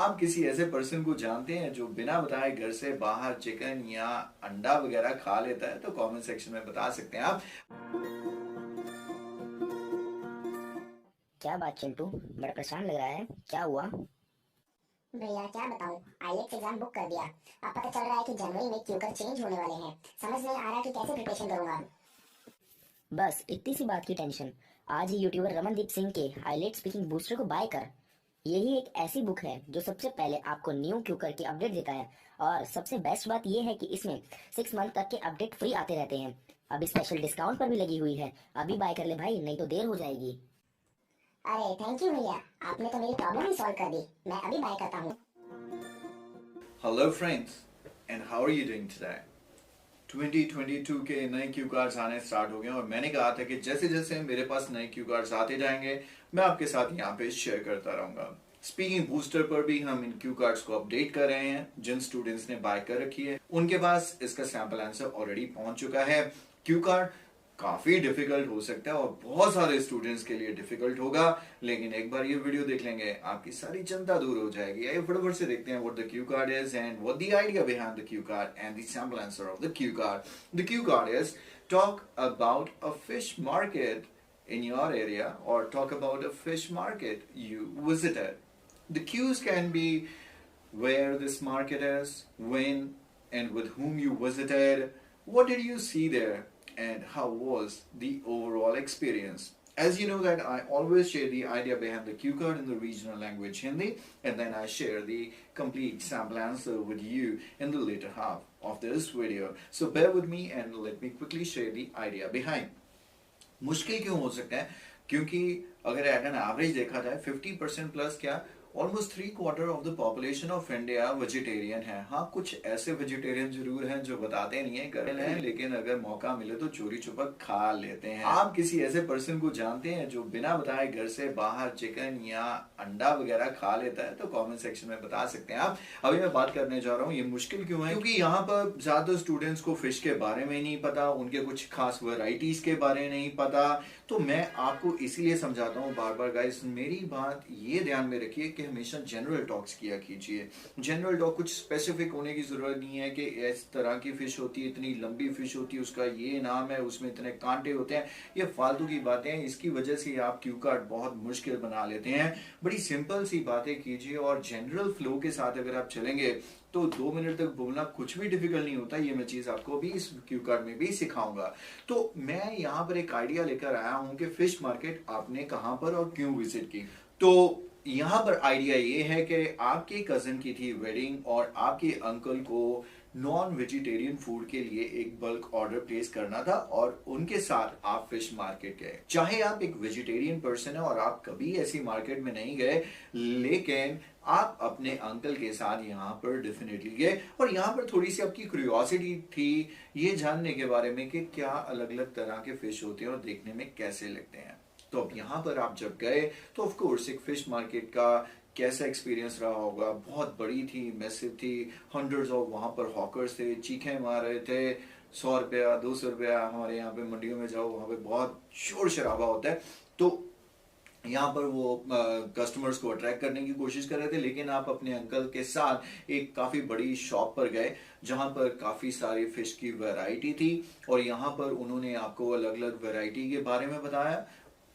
आप किसी ऐसे पर्सन को जानते हैं जो बिना बताए घर से बाहर चिकन या अंडा वगैरह खा लेता है? तो कमेंट सेक्शन में बता सकते हैं आप। क्या बात चिंटू, बड़ा परेशान लग रहा है, क्या हुआ? भैया क्या बताऊं, आईलेट्स एग्जाम बुक कर दिया। अब पता चल रहा है कि जनवरी में क्यूकर चेंज होने वाले हैं। समझ नहीं आ रहा कि कैसे प्रिपरेशन करूंगा। बस इतनी सी बात की टेंशन। आज ही यूट्यूबर रमनदीप सिंह के हाईलाइट स्पीकिंग बूस्टर को बाय कर। यही एक ऐसी बुक है जो सबसे पहले आपको न्यू क्यूकर की अपडेट देता है। और सबसे बेस्ट बात यह है कि इसमें 6 मंथ तक के अपडेट फ्री आते रहते हैं। अभी स्पेशल डिस्काउंट पर भी लगी हुई है। अभी बाय कर ले भाई, नहीं तो देर हो जाएगी। अरे थैंक यू भैया, आपने तो मेरी प्रॉब्लम ही सॉल्व कर दी। मैं अभी बाय करता हूँ। Hello friends and how are you doing today? 2022 के नए क्यू कार्ड्स आने स्टार्ट हो गए और मैंने कहा था कि जैसे जैसे मेरे पास नए क्यू कार्ड्स आते जाएंगे मैं आपके साथ यहाँ पे शेयर करता रहूंगा। स्पीकिंग बूस्टर पर भी हम इन क्यू कार्ड्स को अपडेट कर रहे हैं। जिन स्टूडेंट्स ने बाय कर रखी है उनके पास इसका सैंपल आंसर ऑलरेडी पहुंच चुका है। क्यू कार्ड काफी डिफिकल्ट हो सकता है और बहुत सारे स्टूडेंट्स के लिए डिफिकल्ट होगा, लेकिन एक बार ये वीडियो देख लेंगे आपकी सारी चिंता दूर हो जाएगी। आइए फटाफट से देखते हैं what the Q card is and what the idea behind the Q card and the sample answer of the Q card. The Q card is talk about a fish market in your area or talk about a fish market you visited. The cues can be where this market is, when and with whom you visited, what did you see there, and how was the overall experience. As you know that I always share the idea behind the cue card in the regional language Hindi, and then I share the complete sample answer with you in the later half of this video. So bear with me and let me quickly share the idea behind. मुश्किल क्यों हो सकता है? क्योंकि अगर eight an average देखा जाए 50% plus क्या almost 3/4 of the population of India vegetarian है। हाँ, कुछ ऐसे वेजिटेरियन जरूर हैं जो बताते नहीं है गर्ल हैं, लेकिन अगर मौका मिले तो चोरी छुपक खा लेते हैं। आप किसी ऐसे पर्सन को जानते हैं जो बिना बताए घर से बाहर चिकन या अंडा वगैरह खा लेता है? तो कमेंट सेक्शन में बता सकते हैं आप। अभी मैं बात करने जा रहा हूँ ये मुश्किल क्यों है, क्योंकि यहाँ पर ज्यादा स्टूडेंट्स को फिश के बारे में नहीं पता, उनके कुछ खास वेराइटीज के बारे में नहीं पता। तो मैं आपको इसीलिए समझाता हूँ बार बार गाइस, मेरी बात ये ध्यान में रखिए कि हमेशा जनरल टॉक्स किया कीजिए। जनरल टॉक, कुछ स्पेसिफिक होने की जरूरत नहीं है कि इस तरह की फिश होती है, इतनी लंबी फिश होती है, उसका ये नाम है, उसमें इतने कांटे होते हैं। ये फालतू की बातें हैं, इसकी वजह से आप क्यू कार्ड बहुत मुश्किल बना लेते हैं। बड़ी सिंपल सी बातें कीजिए और जनरल फ्लो के साथ अगर आप चलेंगे तो 2 मिनट तक बोलना कुछ भी डिफिकल्ट नहीं होता। ये मैं चीज आपको भी इस क्यू कार्ड में भी सिखाऊंगा। तो मैं यहाँ पर एक आइडिया लेकर आया हूँ कि फिश मार्केट आपने कहाँ पर और क्यों विजिट की। तो यहाँ पर आइडिया ये है कि आपके कजन की थी वेडिंग और आपके अंकल को नॉन वेजिटेरियन फूड के लिए एक बल्क ऑर्डर प्लेस करना था और उनके साथ आप फिश मार्केट गए। चाहे आप एक वेजिटेरियन पर्सन है और आप कभी ऐसी मार्केट में नहीं गए, लेकिन आप अपने अंकल के साथ यहाँ पर डेफिनेटली गए और यहाँ पर थोड़ी सी आपकी क्यूरियोसिटी थी ये जानने के बारे में कि क्या अलग अलग तरह के फिश होते हैं और देखने में कैसे लगते हैं। तो अब यहाँ पर आप जब गए तो ऑफ कोर्स एक फिश मार्केट का कैसा एक्सपीरियंस रहा होगा। बहुत बड़ी थी, मैसिव थी, हंड्रेड्स ऑफ वहां पर हॉकर्स थे, चीखें मार रहे थे। 100 रुपया 200 रुपया, हमारे यहाँ पे मंडियों में जाओ वहां पे बहुत शोर शराबा होता है। तो यहाँ पर वो कस्टमर्स को अट्रैक्ट करने की कोशिश कर रहे थे, लेकिन आप अपने अंकल के साथ एक काफी बड़ी शॉप पर गए जहां पर काफी सारी फिश की वैरायटी थी और यहाँ पर उन्होंने आपको अलग अलग वैरायटी के बारे में बताया।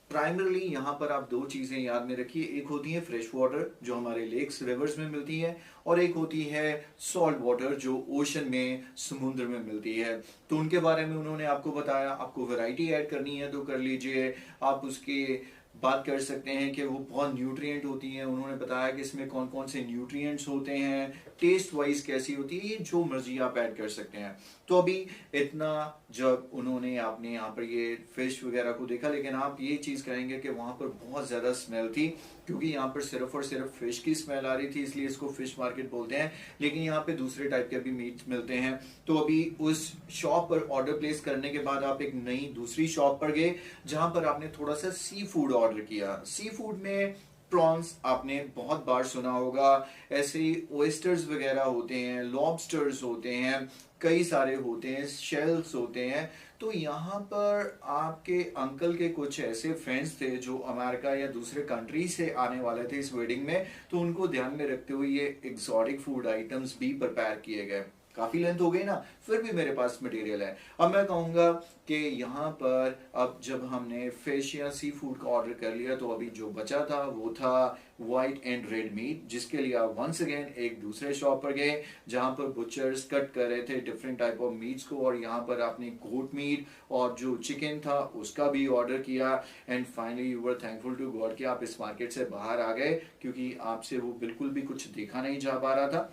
प्राइमरली यहाँ पर आप 2 चीजें याद में रखिए, एक होती है फ्रेश वाटर जो हमारे लेक्स रिवर्स में मिलती है और एक होती है सॉल्ट वाटर जो ओशन में समुद्र में मिलती है। तो उनके बारे में उन्होंने आपको बताया। आपको वैरायटी ऐड करनी है तो कर लीजिए, आप उसके बात कर सकते हैं कि वो बहुत न्यूट्रिएंट होती हैं। उन्होंने बताया कि इसमें कौन कौन से न्यूट्रिएंट्स होते हैं, टेस्ट वाइज कैसी होती है, ये जो मर्जी आप ऐड कर सकते हैं। तो अभी इतना जब उन्होंने आपने यहाँ पर ये फिश वगैरह को देखा, लेकिन आप ये चीज कहेंगे कि वहां पर बहुत ज्यादा स्मेल थी क्योंकि यहाँ पर सिर्फ और सिर्फ फिश की स्मेल आ रही थी, इसलिए इसको फिश मार्केट बोलते हैं। लेकिन यहाँ पे दूसरे टाइप के भी मीट मिलते हैं। तो अभी उस शॉप पर ऑर्डर प्लेस करने के बाद आप एक नई दूसरी शॉप पर गए जहां पर आपने थोड़ा सा सी फूड ऑर्डर किया। सी फूड में प्रॉन्स आपने बहुत बार सुना होगा, ऐसे ही ओयस्टर्स वगैरह होते हैं, लॉबस्टर्स होते हैं, कई सारे होते हैं, शेल्स होते हैं। तो यहाँ पर आपके अंकल के कुछ ऐसे फ्रेंड्स थे जो अमेरिका या दूसरे कंट्री से आने वाले थे इस वेडिंग में, तो उनको ध्यान में रखते हुए ये एक्सोटिक फूड आइटम्स भी प्रिपेयर किए गए। काफी लेंथ हो गई ना, फिर भी मेरे पास मटेरियल है। अब मैं कहूंगा कि यहाँ पर अब जब हमने फिश या सी फूड का ऑर्डर कर लिया, तो अभी जो बचा था वो था व्हाइट एंड रेड मीट, जिसके लिए आप वंस अगेन एक दूसरे शॉप पर गए जहां पर बुचर्स कट कर रहे थे डिफरेंट टाइप ऑफ मीट्स को, और यहाँ पर आपने गोट मीट और जो चिकन था उसका भी ऑर्डर किया। And finally you were thankful to God कि आप इस मार्केट से बाहर आ गए, क्योंकि आपसे वो बिल्कुल भी कुछ देखा नहीं जा पा रहा था।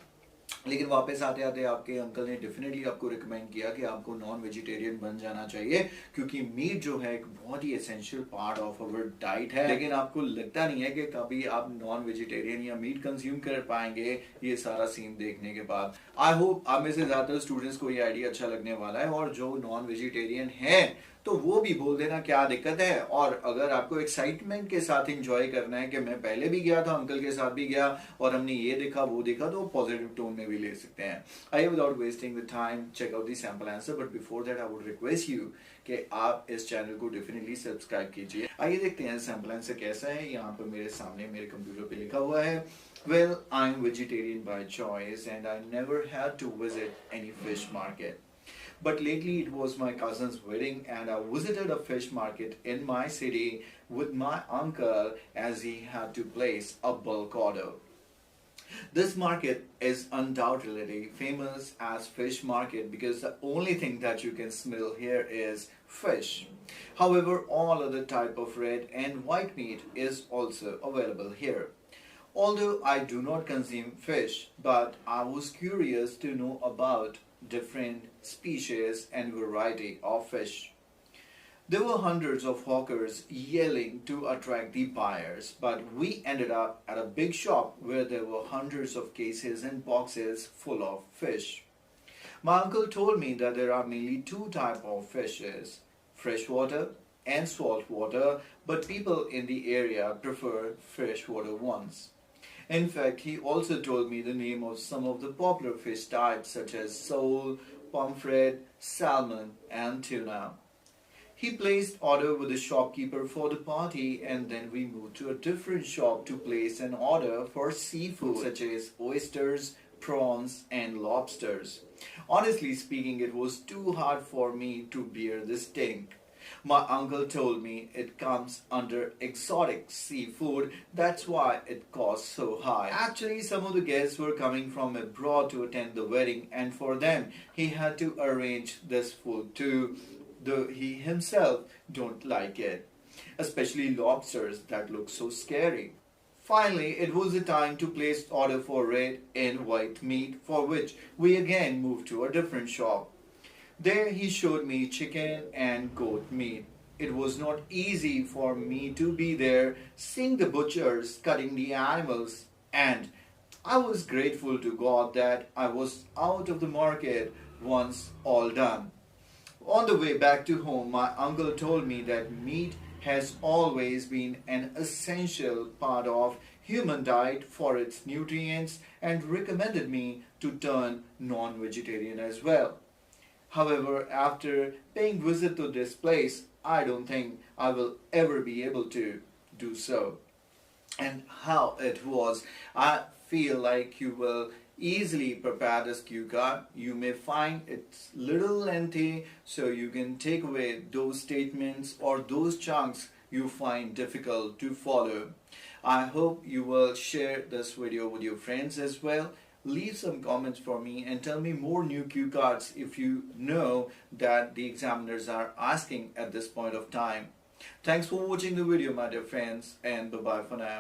लेकिन वापस आते आते आपके अंकल ने डेफिनेटली आपको रिकमेंड किया कि आपको नॉन वेजिटेरियन बन जाना चाहिए, क्योंकि मीट जो है एक बहुत ही essential part of our diet है। लेकिन आपको लगता नहीं है कि कभी आप नॉन वेजिटेरियन या मीट कंज्यूम कर पाएंगे ये सारा सीन देखने के बाद। आई होप आप में से ज्यादातर स्टूडेंट्स को ये आइडिया अच्छा लगने वाला है, और जो नॉन वेजिटेरियन है तो वो भी बोल देना क्या दिक्कत है। और अगर आपको एक्साइटमेंट के साथ एंजॉय करना है कि मैं पहले भी गया था, अंकल के साथ भी गया और हमने ये देखा वो देखा, तो पॉजिटिव टोन में भी ले सकते हैं। आइए without wasting the time check out the sample answer, but before that I would request you कि आप इस चैनल को डेफिनेटली सब्सक्राइब कीजिए। आइए देखते हैं सैंपल आंसर कैसा है। यहाँ पर मेरे सामने मेरे कंप्यूटर पे लिखा हुआ है, well, I'm vegetarian by choice and I never had to visit any fish market. But lately it was my cousin's wedding and I visited a fish market in my city with my uncle as he had to place a bulk order. This market is undoubtedly famous as fish market because the only thing that you can smell here is fish. However, all other type of red and white meat is also available here. Although I do not consume fish, but I was curious to know about different species and variety of fish. There were hundreds of hawkers yelling to attract the buyers, but we ended up at a big shop where there were hundreds of cases and boxes full of fish. My uncle told me that there are mainly two types of fishes, freshwater and saltwater, but people in the area prefer freshwater ones. In fact, he also told me the name of some of the popular fish types such as sole, pomfret, salmon, and tuna. He placed order with the shopkeeper for the party, and then we moved to a different shop to place an order for seafood such as oysters, prawns, and lobsters. Honestly speaking, it was too hard for me to bear the stink. My uncle told me it comes under exotic seafood, that's why it costs so high. Actually, some of the guests were coming from abroad to attend the wedding, and for them, he had to arrange this food too, though he himself don't like it. Especially lobsters that look so scary. Finally, it was the time to place order for red and white meat, for which we again moved to a different shop. There he showed me chicken and goat meat. It was not easy for me to be there seeing the butchers cutting the animals, and I was grateful to God that I was out of the market once all done. On the way back to home, my uncle told me that meat has always been an essential part of human diet for its nutrients and recommended me to turn non-vegetarian as well. However, after paying visit to this place, I don't think I will ever be able to do so. And how it was, I feel like you will easily prepare this cue card. You may find it's little lengthy, so you can take away those statements or those chunks you find difficult to follow. I hope you will share this video with your friends as well. Leave some comments for me and tell me more new cue cards if you know that the examiners are asking at this point of time. Thanks for watching the video, my dear friends, and bye-bye for now.